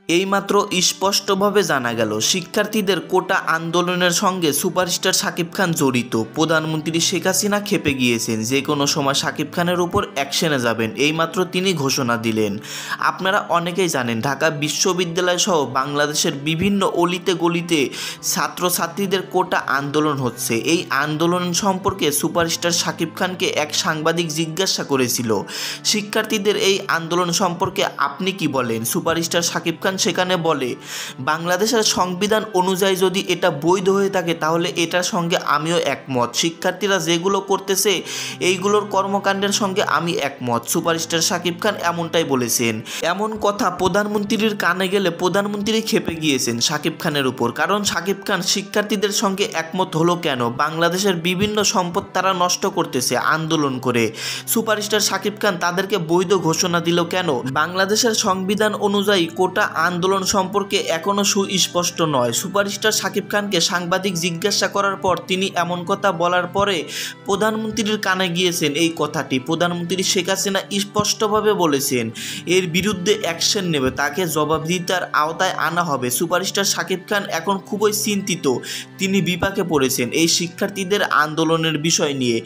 এইমাত্র স্পষ্টভাবে জানা গেল শিক্ষার্থীদের কোটা আন্দোলনের সঙ্গে সুপারস্টার শাকিব খান জড়িত। প্রধানমন্ত্রী শেখ হাসিনা খেপে গিয়েছেন, যে কোনো সময় শাকিব খানের উপর অ্যাকশনে যাবেন, এইমাত্র তিনি ঘোষণা দিলেন। আপনারা অনেকেই জানেন ঢাকা বিশ্ববিদ্যালয় সহ বাংলাদেশের বিভিন্ন অলিতে গলিতে ছাত্রছাত্রীদের কোটা আন্দোলন হচ্ছে। এই আন্দোলন সম্পর্কে সুপারস্টার শাকিব খানকে এক সাংবাদিক জিজ্ঞাসা করেছিল, শিক্ষার্থীদের এই আন্দোলন সম্পর্কে আপনি কি বলেন? সুপারস্টার শাকিব খান সেখানে বলে, বাংলাদেশের সংবিধান অনুযায়ী যদি এটা বৈধ হয়ে থাকে তাহলে এটার সঙ্গে আমিও একমত। শিক্ষার্থীরা যেগুলো করতেছে এইগুলোর কর্মকাণ্ডের সঙ্গে আমি একমত। সুপারস্টার শাকিব খান এমনটাই বলেছেন। এমন কথা প্রধানমন্ত্রীর কানে গেলে প্রধানমন্ত্রী খেপে গিয়েছেন শাকিব খানের উপর। কারণ শাকিব খান শিক্ষার্থীদের সঙ্গে একমত হলো কেন? বাংলাদেশের বিভিন্ন সম্পদ তারা নষ্ট করতেছে আন্দোলন করে। সুপারস্টার শাকিব খান তাদেরকে বৈধ ঘোষণা দিল কেন? বাংলাদেশের সংবিধান অনুযায়ী কোটা আন্দোলন সম্পর্কে এখনো সুস্পষ্ট নয়। সুপারস্টার শাকিব খানকে সাংবাদিক জিজ্ঞাসা করার পর তিনি এমন কথা বলার পরে প্রধানমন্ত্রীর কানে গিয়েছেন এই কথাটি। প্রধানমন্ত্রী শেখ হাসিনা স্পষ্টভাবে বলেছেন এর বিরুদ্ধে অ্যাকশন নেবে, তাকে জবাবদিহিতার আওতায় আনা হবে। সুপারস্টার শাকিব খান এখন খুবই চিন্তিত, তিনি বিপাকে পড়েছেন এই শিক্ষার্থীদের আন্দোলনের বিষয় নিয়ে।